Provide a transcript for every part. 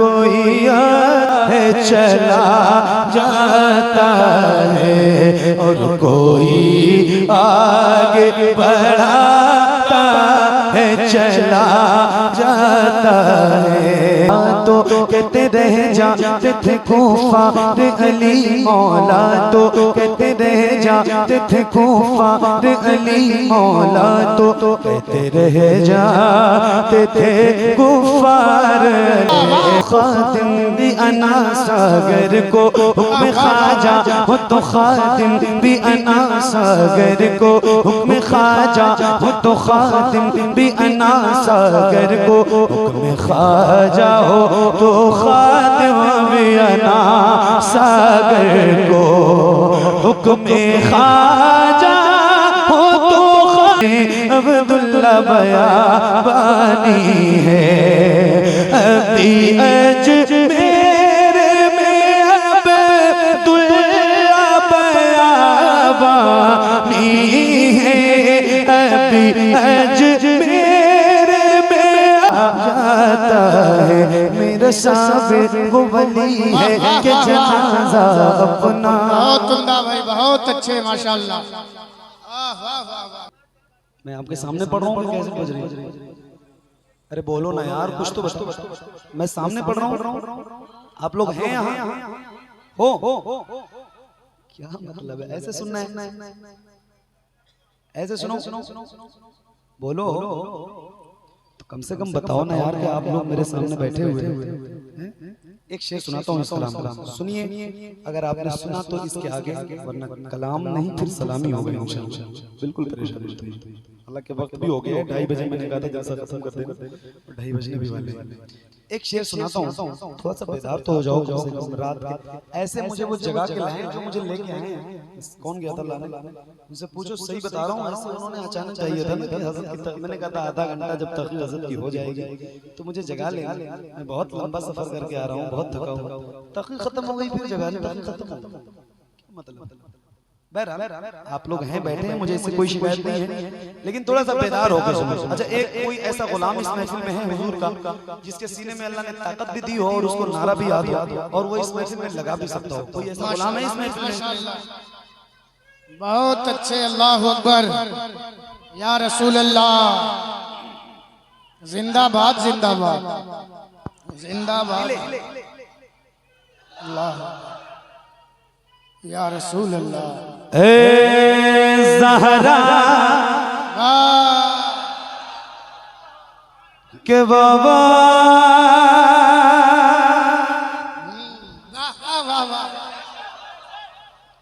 कोई है चला जाता है और कोई आगे बढ़ाता है चला जाता है। तो कहते रह जाते थे कुफार अली मौला, तो कहते रह जाते थे कुफार अली मौला, तो कहते रह जाते थे कुफार। खातिम भी अना सागर को हुक्म ख्वाजा हो तो खातिम भी अना सागर को हुक्म ख्वाजा हो तो खातिम भी अना सागर को हुक्म ख्वाजा हो तो खातिम भी अना सागर को हुक्म ख्वाजा हो तो अब्दुल्ला बयाबानी है। अभी अजमेर में अब्दुल्ला बयाबानी है। अभी अजमेर में आ जाता है मेरा साबिर वो वली है कि जनाजा अपना। बहुत उम्दा भाई, बहुत अच्छे माशाल्लाह। वाह वाह वाह। मैं आपके सामने पढ़ रहा हूँ, कैसे बज रही है? अरे बोलो ना यार, कुछ तो बताओ। मैं सामने पढ़ रहा हूँ, आप लोग हैं यहाँ? हो क्या मतलब है? ऐसे सुनना है? ऐसे सुनो, बोलो। तो कम से कम बताओ ना यार कि आप लोग मेरे सामने बैठे हुए हैं। एक शेर सुनाता हूँ इस कलाम, सुनिए। अगर आपने सुना तो इसके आगे, वरना कलाम नहीं फिर सलामी हो गई इंशाअल्लाह। बिल्कुल परेशान मत होइए, हालांकि वक्त भी हो गया 2:30 बजे। मैंने कहा था जैसा खत्म कर देंगे, 2:30 बजने भी वाले हैं। एक शेर सुनाता हूँ, थोड़ा सा बेदार तो हो जाओ कम से कम रात के। ऐसे मुझे वो जगह के लाए जो मुझे लेके आए हैं। कौन गया था लाने? उनसे पूछो, सही बता रहा हूँ। ऐसे उन्होंने अचानक चाहिए था ना कि हज़रत की, मैंने कहा था आधा घंटा जब तक हज़रत की हो जाएगी तो मुझे जगह ले। मैं बहुत लंबा सफर करके आ रहा हूँ, बहुत थका हूँ। तक़ी खत्म हो गई, फिर जगह नहीं खत्म हो गई, मतलब। आप लोग हैं बैठे हैं, मुझे इससे कोई शिकायत नहीं है, लेकिन थोड़ा सा बेदार होकर सुनो। अच्छा, एक कोई ऐसा गुलाम इस महफिल में है हुजूर का जिसके सीने में अल्लाह ने ताकत भी दी हो और उसको नारा भी याद हो और वो इस महफिल में लगा भी सकता हो? कोई ऐसा गुलाम है इस महफिल में? बहुत अच्छे। अल्लाह अकबर या रसूल अल्लाह। जिंदाबाद जिंदाबाद जिंदाबाद। अल्लाह या रसूल अल्लाह। ए ज़हरा के बाबा,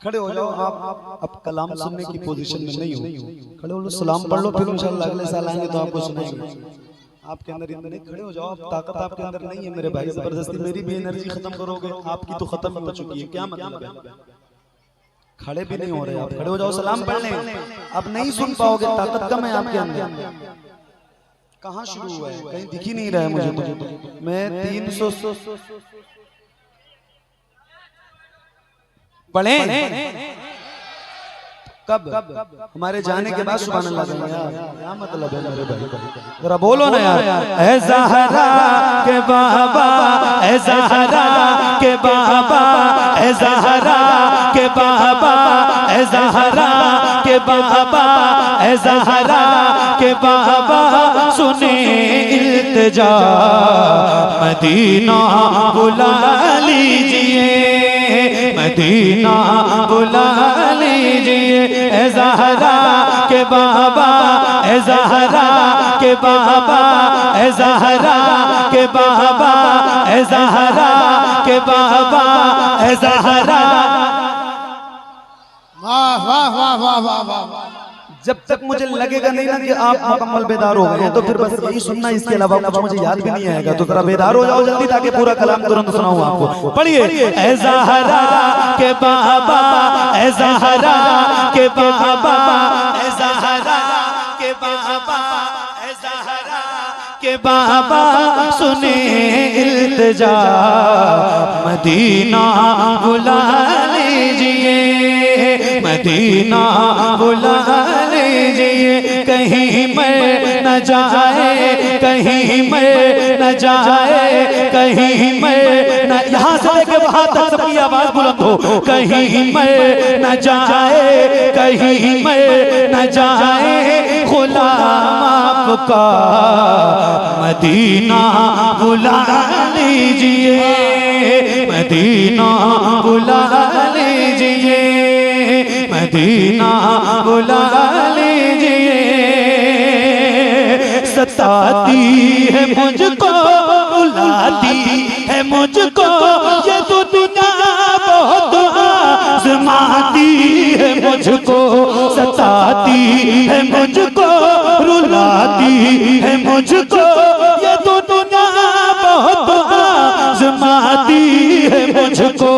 खड़े हो जाओ आप। अब कलाम सुनने की पोजीशन में नहीं हो, खड़े हो लो, सलाम पढ़ लो, फिर इंशाअल्लाह अगले साल आएंगे तो आपको सुनाएंगे। आपके अंदर इतने खड़े हो जाओ, आप ताकत आपके अंदर नहीं है मेरे भाई। जबरदस्ती मेरी भी एनर्जी खत्म करोगे, आपकी तो खत्म हो चुकी है, क्या मतलब है? खड़े भी नहीं हो रहे आप, खड़े हो जाओ, सलाम पढ़ लें। अब नहीं सुन पाओगे, ताकत कम है आपके अंदर। कहाँ शुरू हुआ है? कहीं दिख ही नहीं रहा है मुझे तो। मैं 300 पढ़े कब? हमारे जाने के बाद सुभान अल्लाह। क्या मतलब है मेरे भाई? जरा बोलो ना यार। ऐ ज़हरा के बाबा, ऐ ज़हरा के बाबा, ऐ ज़हरा के बाबा, ऐ ज़हरा के बाबा, ऐ ज़हरा के बाबा, सुने इल्तिजा मदीना बुला लीजिए, मदीना बुला लीजिए। ऐ ज़हरा के बाबा, ऐ ज़हरा के बाबा, ऐ ज़हरा के बाबा, ऐ ज़हरा के बाबा, ऐ ज़हरा। वाह वाह वाह वाह वाह वाह। जब तक मुझे लगेगा नहीं ना कि आप मुकम्मल बेदार हो गए हैं तो फिर बस यही सुनना, इसके अलावा कुछ मुझे याद भी नहीं आएगा। तो जरा बेदार हो जाओ जल्दी, ताकि पूरा कलाम तुरंत सुनाऊं आपको। पढ़िए। ऐ ज़हरा के बाबा, ऐ ज़हरा के बाबा, ऐ ज़हरा के बाबा, ऐ ज़हरा के बाबा, सुने इल्तिजा मदीना बुला लीजिए, मदीना बुला लीजिए। कहीं मर न जाए, कहीं मर न न जाए कहीं मैं न, यहाँ से लेके वहां तक सबकी आवाज बुलंद हो, कहीं मैं न जाए कहीं मैं न जाए गुलाम आपका मदीना बुला लीजिए, मदीना बुला लीजिए, मदीना बुला लीजिए। सताती है मुझको बुलाती है मुझको ये तो दुनिया बहुत आज़माती है मुझको, सताती है मुझको रुलाती है मुझको ये तो दुनिया बहुत आज़माती है मुझको।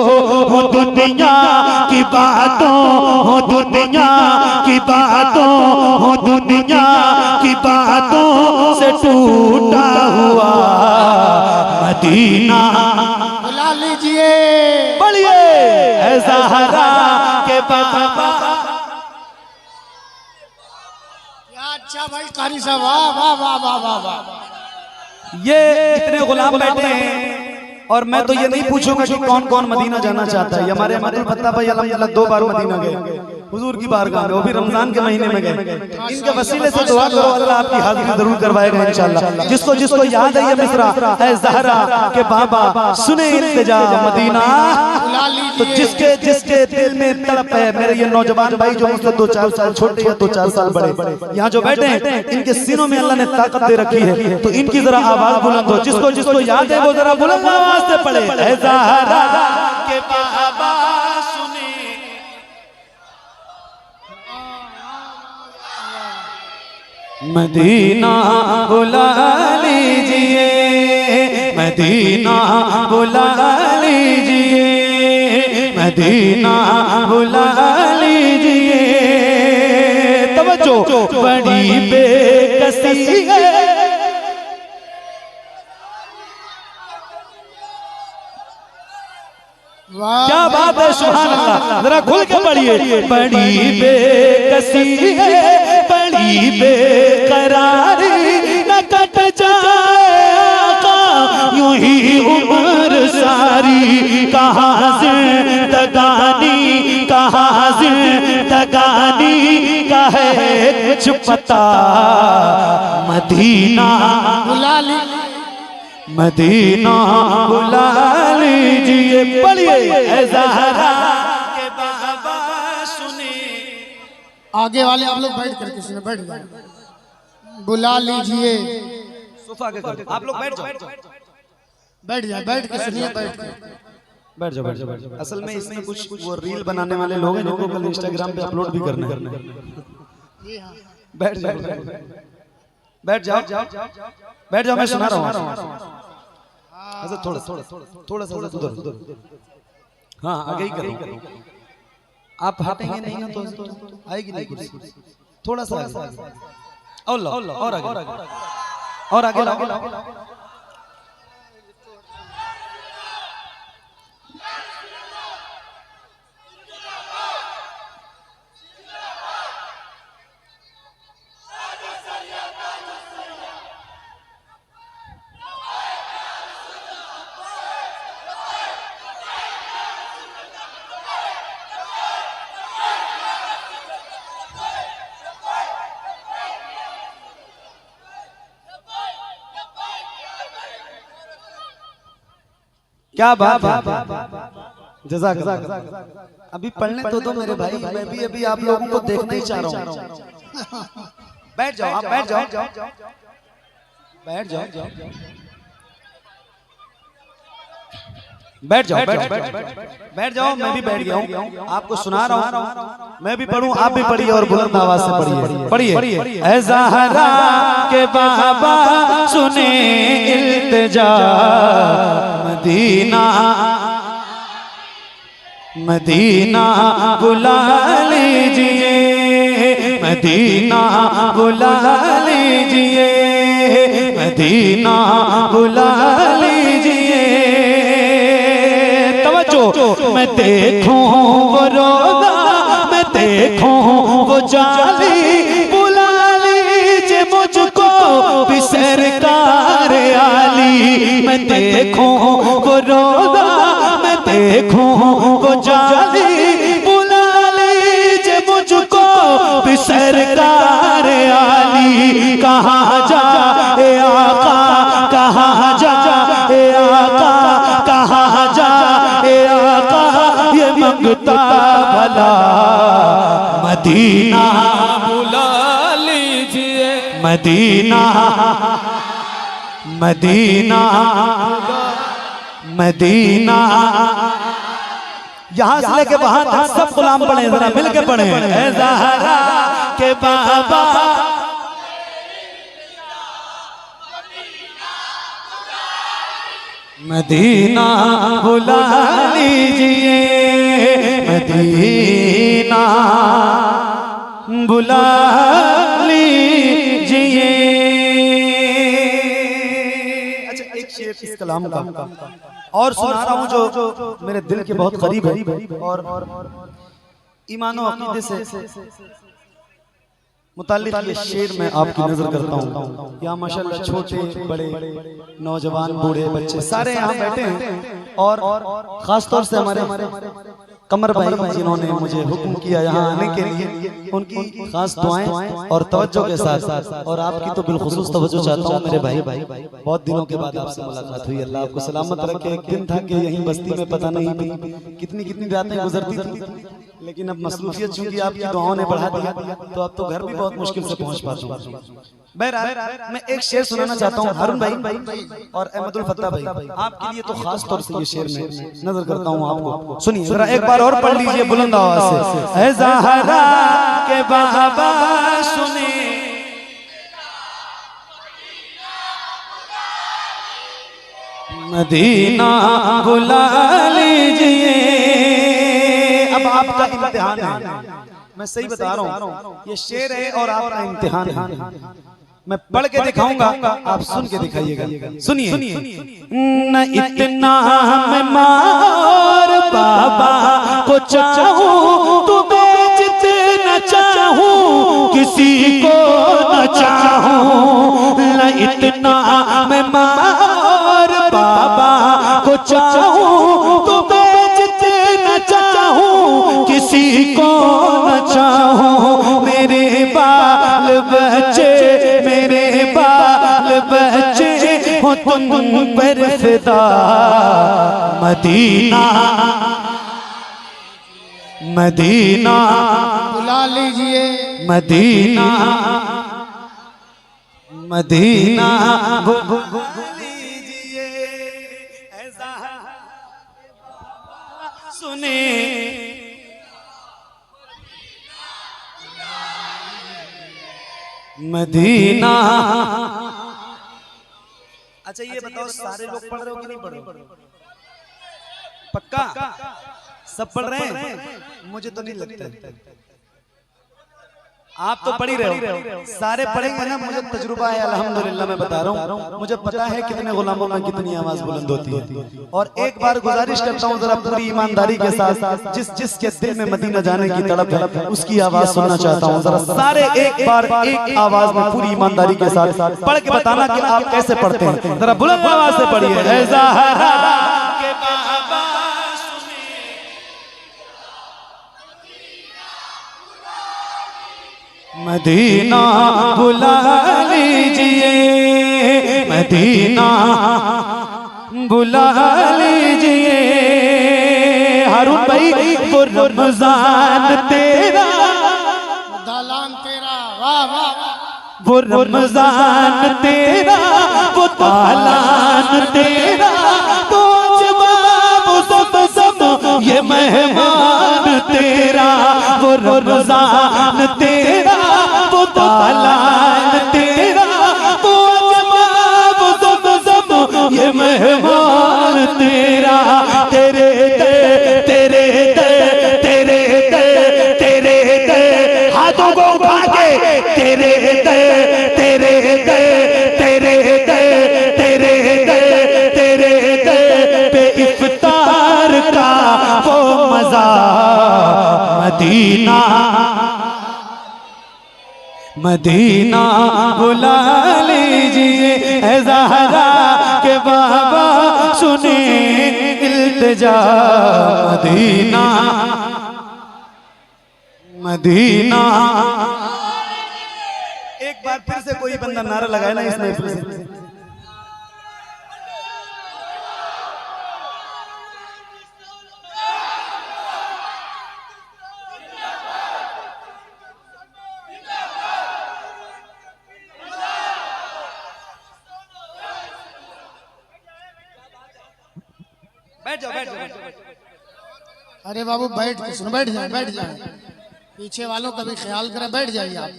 हो दुनिया की बातों हो दुनिया की बातों हो दुनिया की बातों से टूटा हुआ मदीना बुला लीजिए। बढ़िए ऐ ज़हरा के बाबा। क्या अच्छा भाई कारी साहब, वाह वाह वाह वाह वाह वाह। ये इतने गुलाम बैठे हैं और मैं तो ये नहीं पूछूंगा कि कौन कौन मदीना जाना चाहता है। हमारे अब्दुल फत्ता भाई अल्हम्दुलिल्लाह 2 बार मदीना गए हुजूर की बारगाह में, वो भी रमजान के महीने में गए। इनके वसीले से दुआ करो अल्लाह आपकी हाजिरी जरूर करवाएगा इंशाअल्लाह। जिसको जिसको याद है ये मिसरा ऐ ज़हरा के बाबा सुने इल्तिजा मदीना, तो जिसके जिसके दिल में तड़प है, मेरे ये नौजवान भाई जो मुझसे 2-4 साल छोटे या 2-4 साल बड़े यहाँ जो बैठे हैं, इनके सीनों में अल्लाह ने ताकत दे रखी है, तो इनकी जरा आवाज बुलंद हो। जिसको जिसको याद है वो जरा बुलंद आवाज से पढ़े ऐ ज़हरा के बाबा सुने। मदीना बुला लीजिए, मदीना बुला लीजिए, मदीना बुला लीजिए। तवज्जो बड़ी बेकसी है, क्या बात है, सुभान अल्लाह। जरा खुल के पढ़िए। बड़ी बेकसी है बड़ी बेकरारी न कट जाए आका यूं ही उम्र सारी, कहाँ जिंदगानी कहाँ जिंदगानी का है कुछ पता, मदीना बुला लीजिए। मदीना बुला लीजिए। पढ़िए ऐ ज़हरा के बाबा सुने। आगे वाले आप लोग बैठ कर किसी ने बैठ जाए, बुला लीजिए। सोफा के कर आप लोग बैठ जाओ, बैठ जाए, बैठ के सुनिए, बैठ के बैठ जाओ, बैठ जाओ। असल में इसमें कुछ वो रील बनाने वाले लोग हैं जिनको कल इंस्टाग्राम पे अपलोड भी करना है। बैठ जाओ, बैठ जाओ, बैठ जाओ, मैं सुना रहा हूँ। अच्छा थोड़ा सा उधर, हाँ आगे ही करो। आप हटेंगे नहीं ना तो आएगी नहीं कुर्सी। थोड़ा सा और आगे लाओ। क्या बात है, जज़ाक। अभी पढ़ने तो दो मेरे भाई, मैं भी अभी आप लोगों को देखना ही चाह रहा हूँ। बैठ जाओ, आप बैठ जाओ, बैठ जाओ, बैठ जाओ, बैठ जाओ। मैं भी बैठ गया हूँ, आपको सुना रहा हूँ। मैं भी पढ़ूं, आप भी पढ़िए और बुलंद आवाज से पढ़िए। ऐ ज़हरा के बाबा सुने इल्तिजा, मदीना मदीना बुला लीजिए, मदीना बुला लीजिए, मदीना बुला लीजिए। तवज्जो मैं देखूं वो रोज़ा, मैं देखूं वो जाली, बुला लीजिए मुझको भी सरकार आली, वो रोज़ा, मैं देखूं वो जाली, बुला लीजिए मुझको भी सरकार आली। कहाँ जाए आका, कहाँ जाए आका, कहाँ जाए आका, ये मंगता भला मदीना बुला लीजिए, मदीना मदीना मदीना। यहाँ से लेके वहां तक सब गुलाम पढ़े, जरा मिल के पढ़े। ऐ ज़हरा के बाबा मदीना बुला लीजिए, मदीना बुला लीजिए। अच्छा, एक शेर इस कलाम का और सुना रहा हूँ जो मेरे दिल के बहुत करीब है और ईमान और अकीदे से मुताल्लिक ये शेर मैं आपकी नजर करता हूँ। यहाँ माशाल्लाह छोटे बड़े नौजवान बूढ़े बच्चे सारे यहाँ बैठे हैं और खासतौर से हमारे कमर भाई जिन्होंने मुझे हुक्म किया यहाँ आने के लिए, उनकी खास दुआएं और तवज्जो के साथ और आपकी तो बिलखुसूस तवज्जो चाहता हूँ मेरे भाई। बहुत दिनों के बाद आपसे मुलाकात हुई, अल्लाह आपको सलामत रखे। एक दिन था कि यहीं बस्ती में पता नहीं कितनी रातें गुजरती थी, लेकिन अब मसरूफियत चूंकि आपकी दुआओं ने बढ़ा दिया तो अब तो घर भी बहुत मुश्किल से पहुंच पाता हूँ। बहरहाल मैं एक शेर सुनाना चाहता हूँ हारून भाई और अहमदुल फत्ता भाई, आपके लिए तो खास तौर से ये शेर में नजर करता हूँ आपको। सुनिए जरा एक बार और पढ़ लीजिए बुलंद आवाज से। ऐ ज़हरा के बाबा सुने, मदीना बुला लीजिए। अब आपका इम्तिहान है, मैं सही बता रहा हूँ, ये शेर है और आपका इम्तिहान है। मैं पढ़ के दिखाऊंगा, आप सुन के दिखाइएगा। सुनिए। न इतना मैं मार बाबा को चाहूं, तुम्हें जितना चाहूं किसी को न चाहूं। न इतना मैं मार बाबा को चाहूं, तुम्हें जितना चाहूं किसी को न चाहूं। मेरे बाल बच्चे, मेरे बाल बच्चे हो तुम पर फिदा। मदीना मदीना बुला लीजिए, मदीना मदीना बुला लीजिए। ऐसा सुने, मदीना। अच्छा ये बताओ सारे लोग पढ़ रहे हो कि नहीं पढ़ रहे हो? पक्का सब पढ़ रहे हैं? मुझे तो नहीं लगता। आप तो पढ़ ही रहे हो, सारे पढ़ेंगे ना। मुझे तजुर्बा है अल्हम्दुलिल्लाह, मैं बता रहा हूँ, मुझे पता है कितने गुलामों में कितनी आवाज बुलंद होती है। और एक बार गुजारिश करता हूँ जरा पूरी ईमानदारी के साथ, जिसके दिल में मदीना जाने की तड़प है उसकी आवाज सुनना चाहता हूँ। जरा सारे एक बार एक आवाज में पूरी ईमानदारी के साथ पढ़ के बताना कि आप कैसे पढ़ते हैं। जरा बुलंद आवाज से पढ़िए। ऐ ज़हरा के बाबा सुने, मदीना बुला लीजिए, मदीना बुला लीजिए। हारून भाई वो रमजान तेरा, दालान तेरा, वाह वाह, वो रमजान तेरा, वो तालान तेरा, वो जवाब सब ये मेहमान तेरा। वो रमजान तेरा, वो तालान तेरा, वो जवाब सब ये मेहमान तेरा। तेरे दे तेरे दे तेरे दे तेरे दे, हाथों को उठा के तेरे दे तेरे दे तेरे दे तेरे दे तेरे दे पे इफ्तार का वो मजा। मदीना मदीना बुला लीजिए। ऐ ज़हरा के बाबा सुने, इल्तिजा मदीना मदीना। एक बार फिर से कोई बंदा नारा लगाए ना इसमें फिर से। बैठ जाओ बैठ जाओ। अरे बाबू बैठ के सुनो, बैठ जाए बैठ जाए, पीछे वालों का भी ख्याल करें, बैठ जाइए आप।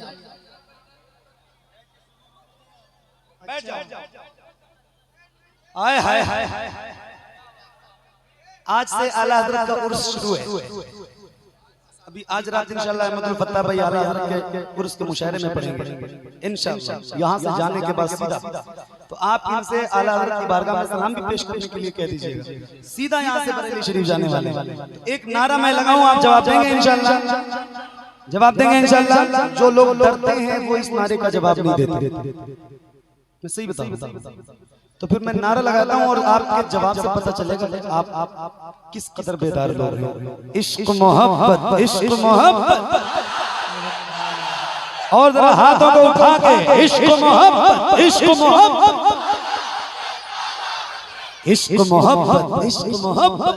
बैठ जाओ। आए हाय हाय आज से आला हज़रत का उर्स शुरू है। अभी आज रात इंशाल्लाह अहमदुल फत्ता भाई आला हज़रत के उर्स के मुशायरे में पढ़ेंगे इंशाल्लाह। यहाँ से जाने के बाद सीधा तो आप इनसे आला हज़रत की बारगाह में सलाम भी पेश करने के लिए कह दीजिएगा। सीधा यहाँ से बरेली शरीफ जाने वाले। एक नारा मैं लगाऊं, आप जवाब देंगे इंशाल्लाह? जवाब देंगे इंशाल्लाह? जो लोग डरते हैं वो इस नारे का जवाब नहीं देते। मैं सही बताऊं तो फिर मैं नारा लगाता हूं और आपके जवाब से पता चलेगा आप किस कदर बेदार लोग हैं। इश्क मोहब्बत इश्क मोहब्बत, और जरा हाथों को उठा के इश्क मोहब्बत इश्क मोहब्बत इश्क मोहब्बत इश्क मोहब्बत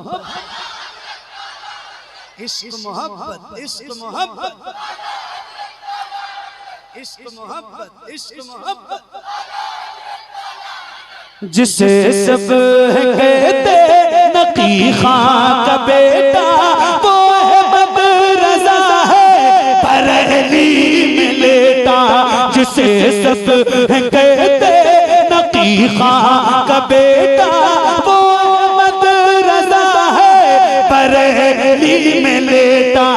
इश्क मोहब्बत इश्क मोहब्बत इश्क मोहब्बत इश्क मोहब्बत। जिसे सब कहते नकी खां का बेटा वो अहमद रज़ा है बरेली में लेटा। जिसे सब कहते नकी खां का बेटा वो अहमद रज़ा है बरेली में लेटा।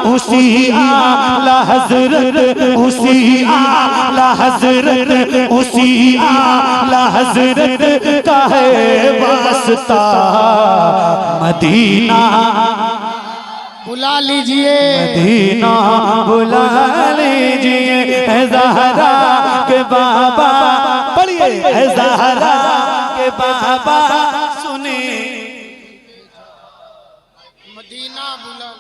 उसी आला हज़रत उसी आला हज़रत उसी आला हज़रत का है वास्ता मदीना। बुला लीजिए मदीना बुला लीजिए है ज़हरा के बाबा। पढ़िए है ज़हरा के बाबा सुने मदीना बुला।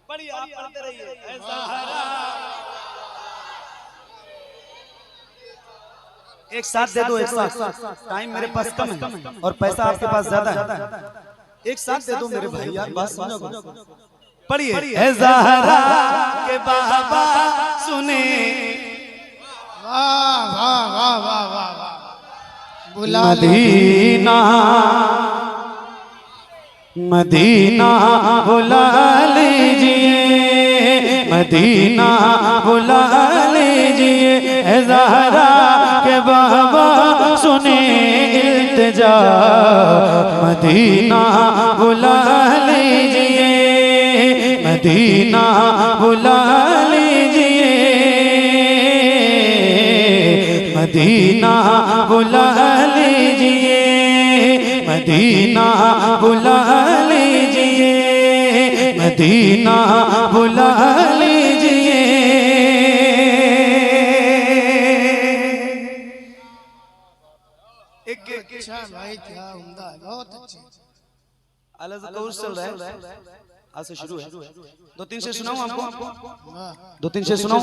पढ़िए आप पढ़ते रहिए है ज़हरा। एक साथ दे दो, एक साथ। टाइम मेरे पास कम है और पैसा आपके पास ज्यादा है। एक साथ दे दो मेरे भाई, यार बात सुनो। पढ़िए है ज़हरा के बाबा सुने। वाह वाह वाह वाह वाह वाह। बुला मदीना मदीना बुला लीजिए मदीना बुला लीजिए है ज़हरा के बाबा सुने इल्तिजा। मदीना बुला लीजिए मदीना बुला लीजिए मदीना बुला लीजिए मदीना बुला लीजिए मदीना बुला लीजिए। अच्छा भाई, क्या उम्दा है, बहुत अच्छे। आला हज़रत का उर्स चल रहा है, आज से शुरू है। दो तीन से सुनाऊं आपको? दो तीन से सुनाऊं?